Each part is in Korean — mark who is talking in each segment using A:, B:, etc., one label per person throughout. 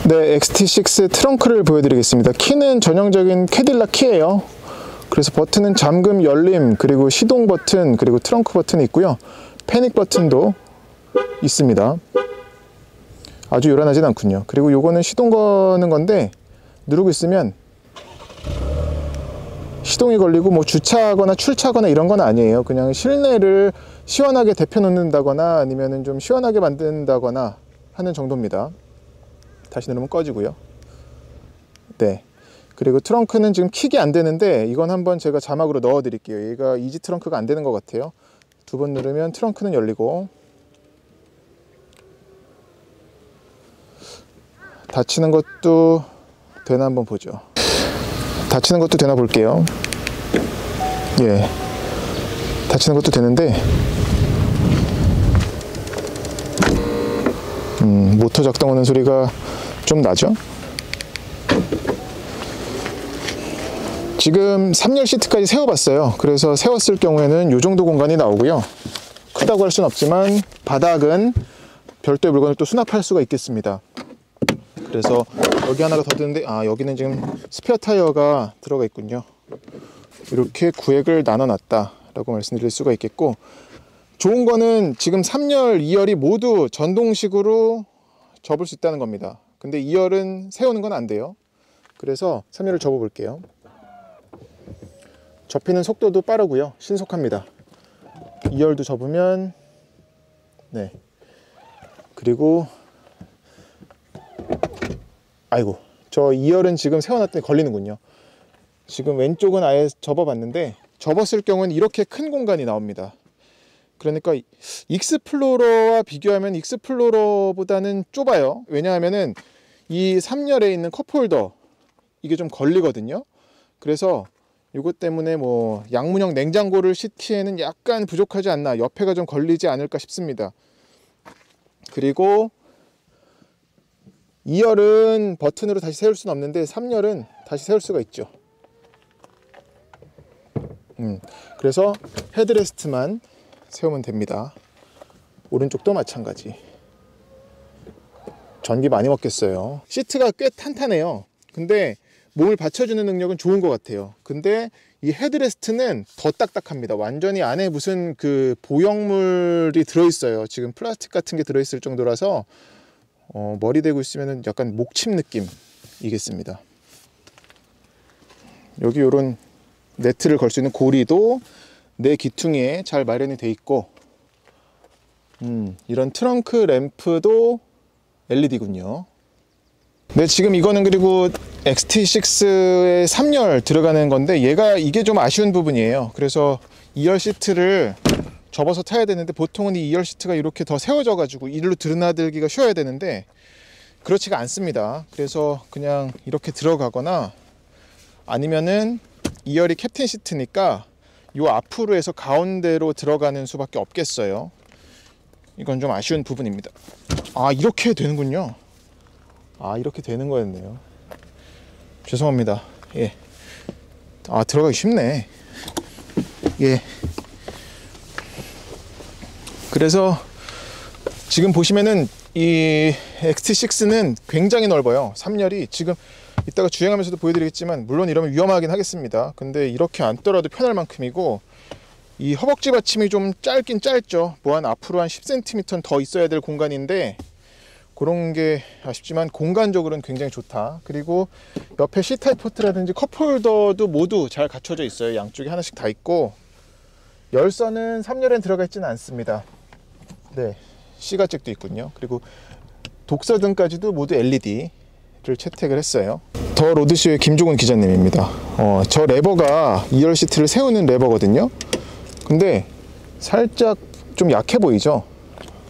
A: 네, XT6 트렁크를 보여드리겠습니다. 키는 전형적인 캐딜락 키예요. 그래서 버튼은 잠금, 열림, 그리고 시동 버튼, 그리고 트렁크 버튼이 있고요. 패닉 버튼도 있습니다. 아주 요란하진 않군요. 그리고 요거는 시동 거는 건데 누르고 있으면 시동이 걸리고 뭐 주차하거나 출차하거나 이런 건 아니에요. 그냥 실내를 시원하게 데펴 놓는다거나 아니면 좀 시원하게 만든다거나 하는 정도입니다. 다시 누르면 꺼지고요. 네. 그리고 트렁크는 지금 킥이 안 되는데 이건 한번 제가 자막으로 넣어 드릴게요. 얘가 이지 트렁크가 안 되는 것 같아요. 두 번 누르면 트렁크는 열리고 닫히는 것도 되나 한번 보죠. 닫히는 것도 되나 볼게요. 예, 닫히는 것도 되는데 모터 작동하는 소리가 좀 나죠. 지금 3열 시트까지 세워봤어요. 그래서 세웠을 경우에는 이 정도 공간이 나오고요. 크다고 할 수는 없지만 바닥은 별도의 물건을 또 수납할 수가 있겠습니다. 그래서 여기 하나가 더 드는데 여기는 지금 스페어 타이어가 들어가 있군요. 이렇게 구획을 나눠 놨다 라고 말씀드릴 수가 있겠고, 좋은 거는 지금 3열, 2열이 모두 전동식으로 접을 수 있다는 겁니다. 근데 2열은 세우는 건 안 돼요. 그래서 3열을 접어 볼게요. 접히는 속도도 빠르고요, 신속합니다. 2열도 접으면 네, 그리고 아이고, 저 2열은 지금 세워놨더니 걸리는군요. 지금 왼쪽은 아예 접어봤는데 접었을 경우는 이렇게 큰 공간이 나옵니다. 그러니까 익스플로러와 비교하면 익스플로러보다는 좁아요. 왜냐하면은 이 3열에 있는 컵홀더 이게 좀 걸리거든요. 그래서 이것 때문에 뭐 양문형 냉장고를 싣기에는 약간 부족하지 않나, 옆에가 좀 걸리지 않을까 싶습니다. 그리고 2열은 버튼으로 다시 세울 수는 없는데 3열은 다시 세울 수가 있죠. 그래서 헤드레스트만 세우면 됩니다. 오른쪽도 마찬가지. 전기 많이 먹겠어요. 시트가 꽤 탄탄해요. 근데 몸을 받쳐주는 능력은 좋은 것 같아요. 근데 이 헤드레스트는 더 딱딱합니다. 완전히 안에 무슨 그 보형물이 들어있어요. 지금 플라스틱 같은 게 들어있을 정도라서 머리 대고 있으면 약간 목침 느낌이겠습니다. 여기 요런 네트를 걸 수 있는 고리도 내 기퉁에 잘 마련이 돼 있고, 이런 트렁크 램프도 LED군요. 네, 지금 이거는 그리고 XT6의 3열 들어가는 건데 이게 좀 아쉬운 부분이에요. 그래서 2열 시트를 접어서 타야 되는데 보통은 이 2열 시트가 이렇게 더 세워져 가지고 이리로 드나들기가 쉬워야 되는데 그렇지가 않습니다. 그래서 그냥 이렇게 들어가거나 아니면은 2열이 캡틴 시트니까 요 앞으로 해서 가운데로 들어가는 수밖에 없겠어요. 이건 좀 아쉬운 부분입니다. 이렇게 되는군요. 이렇게 되는 거였네요. 죄송합니다. 예. 들어가기 쉽네. 예. 그래서 지금 보시면은 이 XT6는 굉장히 넓어요. 3열이 지금 이따가 주행하면서도 보여드리겠지만 물론 이러면 위험하긴 하겠습니다. 근데 이렇게 앉더라도 편할 만큼이고, 이 허벅지 받침이 좀 짧긴 짧죠. 뭐 한 앞으로 한 10cm는 더 있어야 될 공간인데 그런 게 아쉽지만 공간적으로는 굉장히 좋다. 그리고 옆에 C타입 포트라든지 컵홀더도 모두 잘 갖춰져 있어요. 양쪽에 하나씩 다 있고, 열선은 3열엔 들어가 있지는 않습니다. 네, C가잭도 있군요. 그리고 독서등까지도 모두 LED를 채택을 했어요. 더 로드쇼의 김종훈 기자님입니다. 저 레버가 2열 시트를 세우는 레버거든요. 근데 살짝 좀 약해 보이죠.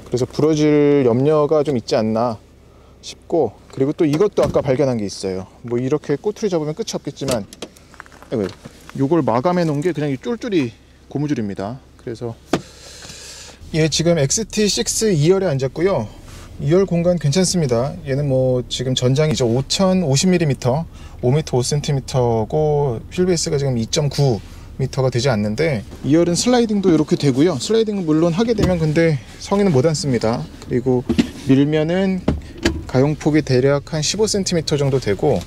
A: 그래서 부러질 염려가 좀 있지 않나 싶고, 그리고 또 이것도 아까 발견한 게 있어요. 뭐 이렇게 꼬투리 잡으면 끝이 없겠지만 이걸 마감해 놓은 게 그냥 이 쫄쫄이 고무줄입니다. 그래서 지금 XT6 2열에 앉았고요. 2열 공간 괜찮습니다. 얘는 뭐 지금 전장이죠. 5050mm 5m 5cm고 휠베이스가 지금 2.9m가 되지 않는데 2열은 슬라이딩도 이렇게 되고요. 슬라이딩은 물론 하게 되면 근데 성인은 못 앉습니다. 그리고 밀면은 가용폭이 대략 한 15cm 정도 되고,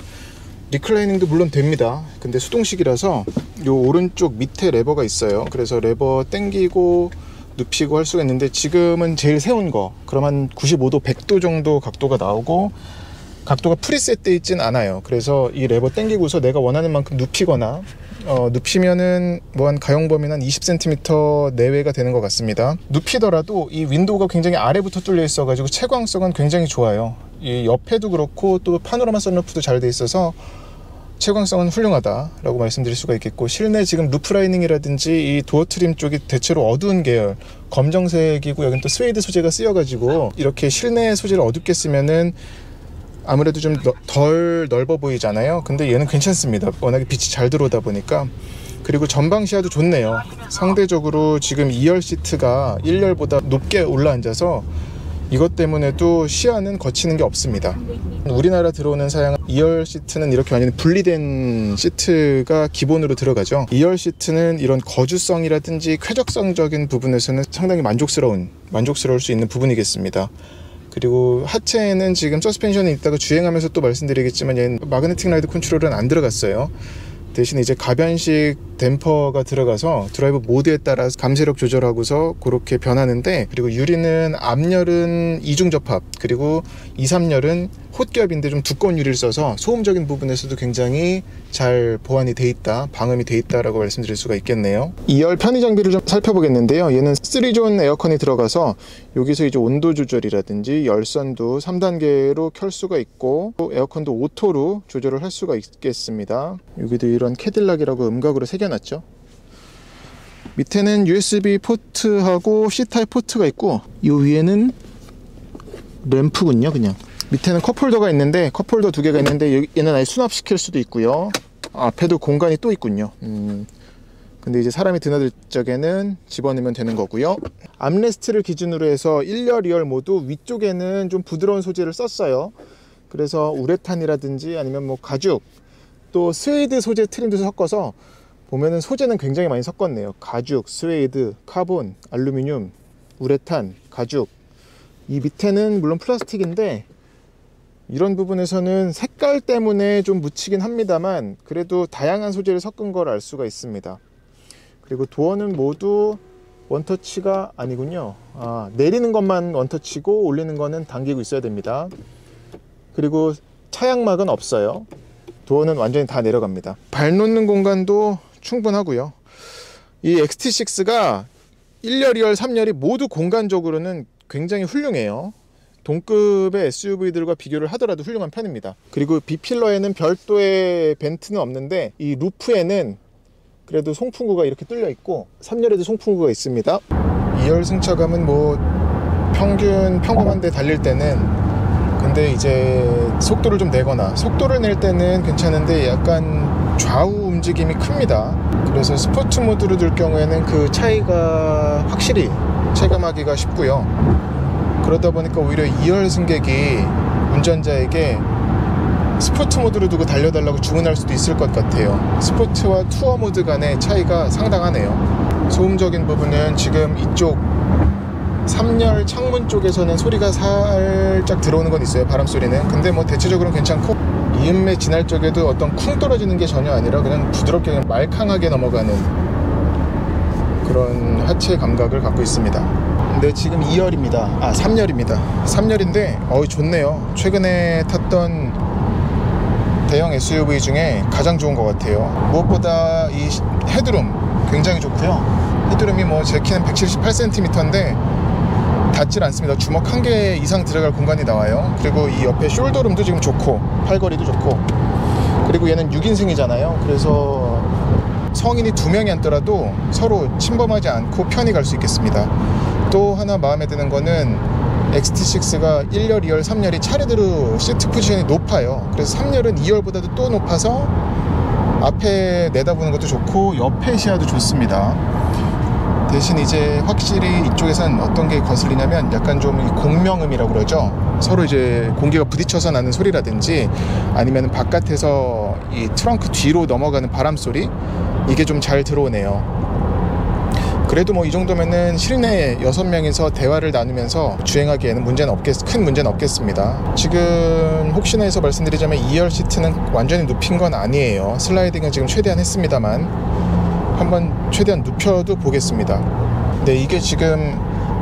A: 리클라이닝도 물론 됩니다. 근데 수동식이라서 요 오른쪽 밑에 레버가 있어요. 그래서 레버 당기고 눕히고 할 수가 있는데, 지금은 제일 세운 거 그럼 한 95도 100도 정도 각도가 나오고, 각도가 프리셋 돼 있진 않아요. 그래서 이 레버 당기고서 내가 원하는 만큼 눕히거나, 눕히면은 뭐 한 가용 범위는 한 20cm 내외가 되는 것 같습니다. 눕히더라도 이 윈도우가 굉장히 아래부터 뚫려 있어 가지고 채광성은 굉장히 좋아요. 이 옆에도 그렇고 또 파노라마 선루프도 잘 돼 있어서 채광성은 훌륭하다라고 말씀드릴 수가 있겠고, 실내 지금 루프 라이닝이라든지 이 도어 트림 쪽이 대체로 어두운 계열 검정색이고, 여긴 또 스웨이드 소재가 쓰여 가지고 이렇게 실내 소재를 어둡게 쓰면은 아무래도 좀 덜 넓어 보이잖아요. 근데 얘는 괜찮습니다. 워낙에 빛이 잘 들어오다 보니까. 그리고 전방 시야도 좋네요. 상대적으로 지금 2열 시트가 1열보다 높게 올라앉아서 이것 때문에도 시야는 거치는 게 없습니다. 우리나라 들어오는 사양 2열 시트는 이렇게 완전히 분리된 시트가 기본으로 들어가죠. 2열 시트는 이런 거주성이라든지 쾌적성적인 부분에서는 상당히 만족스러울 수 있는 부분이겠습니다. 그리고 하체에는 지금 서스펜션이 있다가 주행하면서 또 말씀드리겠지만, 얘는 마그네틱 라이드 컨트롤은 안 들어갔어요. 대신 이제 가변식 댐퍼가 들어가서 드라이브 모드에 따라 감쇄력 조절하고서 그렇게 변하는데, 그리고 유리는 앞열은 이중 접합, 그리고 2, 3열은 홑겹인데 좀 두꺼운 유리를 써서 소음적인 부분에서도 굉장히 잘 보완이 돼 있다, 방음이 돼 있다라고 말씀드릴 수가 있겠네요. 2열 편의 장비를 좀 살펴보겠는데요. 얘는 3존 에어컨이 들어가서 여기서 이제 온도 조절이라든지 열선도 3단계로 켤 수가 있고, 또 에어컨도 오토로 조절을 할 수가 있겠습니다. 여기도 이런 캐딜락이라고 음각으로 새겨놨죠. 밑에는 USB 포트하고 C타입 포트가 있고, 이 위에는 램프군요. 그냥 밑에는 컵홀더가 있는데, 컵홀더 2개가 있는데 얘는 아예 수납시킬 수도 있고요. 앞에도 공간이 또 있군요. 근데 이제 사람이 드나들 적에는 집어넣으면 되는 거고요. 암레스트를 기준으로 해서 1열, 2열 모두 위쪽에는 좀 부드러운 소재를 썼어요. 그래서 우레탄이라든지 아니면 뭐 가죽, 또 스웨이드 소재 트림도 섞어서 보면은 소재는 굉장히 많이 섞었네요. 가죽, 스웨이드, 카본, 알루미늄, 우레탄, 가죽. 이 밑에는 물론 플라스틱인데, 이런 부분에서는 색깔 때문에 좀 묻히긴 합니다만 그래도 다양한 소재를 섞은 걸 알 수가 있습니다. 그리고 도어는 모두 원터치가 아니군요. 내리는 것만 원터치고 올리는 거는 당기고 있어야 됩니다. 그리고 차양막은 없어요. 도어는 완전히 다 내려갑니다. 발 놓는 공간도 충분하고요. 이 XT6가 1열, 2열, 3열이 모두 공간적으로는 굉장히 훌륭해요. 동급의 SUV들과 비교를 하더라도 훌륭한 편입니다. 그리고 B필러에는 별도의 벤트는 없는데, 이 루프에는 그래도 송풍구가 이렇게 뚫려 있고 3열에도 송풍구가 있습니다. 2열 승차감은 뭐 평범한데 달릴 때는, 근데 이제 속도를 좀 내거나, 속도를 낼 때는 괜찮은데 약간 좌우 움직임이 큽니다. 그래서 스포츠 모드로 둘 경우에는 그 차이가 확실히 체감하기가 쉽고요. 그러다 보니까 오히려 2열 승객이 운전자에게 스포츠 모드로 두고 달려달라고 주문할 수도 있을 것 같아요. 스포츠와 투어 모드 간의 차이가 상당하네요. 소음적인 부분은 지금 이쪽 3열 창문 쪽에서는 소리가 살짝 들어오는 건 있어요. 바람 소리는. 근데 뭐 대체적으로는 괜찮고, 이음매 지날 적에도 어떤 쿵 떨어지는 게 전혀 아니라 그냥 부드럽게 그냥 말캉하게 넘어가는 그런 하체 감각을 갖고 있습니다. 근데 지금 2열입니다. 3열입니다. 3열인데 좋네요. 최근에 탔던 대형 SUV 중에 가장 좋은 것 같아요. 무엇보다 이 헤드룸 굉장히 좋고요. 헤드룸이 뭐 제 키는 178cm인데 닿질 않습니다. 주먹 1개 이상 들어갈 공간이 나와요. 그리고 이 옆에 숄더룸도 지금 좋고, 팔걸이도 좋고, 그리고 얘는 6인승이잖아요. 그래서 성인이 2명이 앉더라도 서로 침범하지 않고 편히 갈 수 있겠습니다. 또 하나 마음에 드는 거는 XT6가 1열, 2열, 3열이 차례대로 시트 포지션이 높아요. 그래서 3열은 2열보다도 또 높아서 앞에 내다보는 것도 좋고 옆에 시야도 좋습니다. 대신 이제 확실히 이쪽에선 어떤 게 거슬리냐면 약간 좀 공명음이라고 그러죠. 서로 이제 공기가 부딪혀서 나는 소리라든지 아니면 바깥에서 이 트렁크 뒤로 넘어가는 바람 소리, 이게 좀 잘 들어오네요. 그래도 뭐 이 정도면은 실내 6명이서 대화를 나누면서 주행하기에는 큰 문제는 없겠습니다. 지금 혹시나 해서 말씀드리자면 2열 시트는 완전히 눕힌 건 아니에요. 슬라이딩은 지금 최대한 했습니다만 한번 최대한 눕혀도 보겠습니다. 네, 이게 지금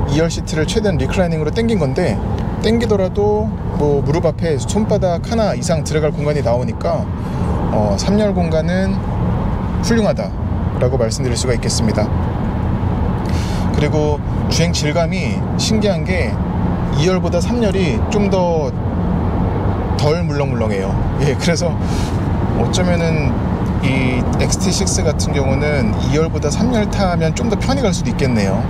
A: 2열 시트를 최대한 리클라이닝으로 당긴 건데, 당기더라도 뭐 무릎 앞에 손바닥 하나 이상 들어갈 공간이 나오니까 3열 공간은 훌륭하다 라고 말씀드릴 수가 있겠습니다. 그리고 주행 질감이 신기한 게 2열보다 3열이 좀 더 덜 물렁물렁해요. 예, 그래서 어쩌면은 이 XT6 같은 경우는 2열보다 3열 타면 좀 더 편히 갈 수도 있겠네요.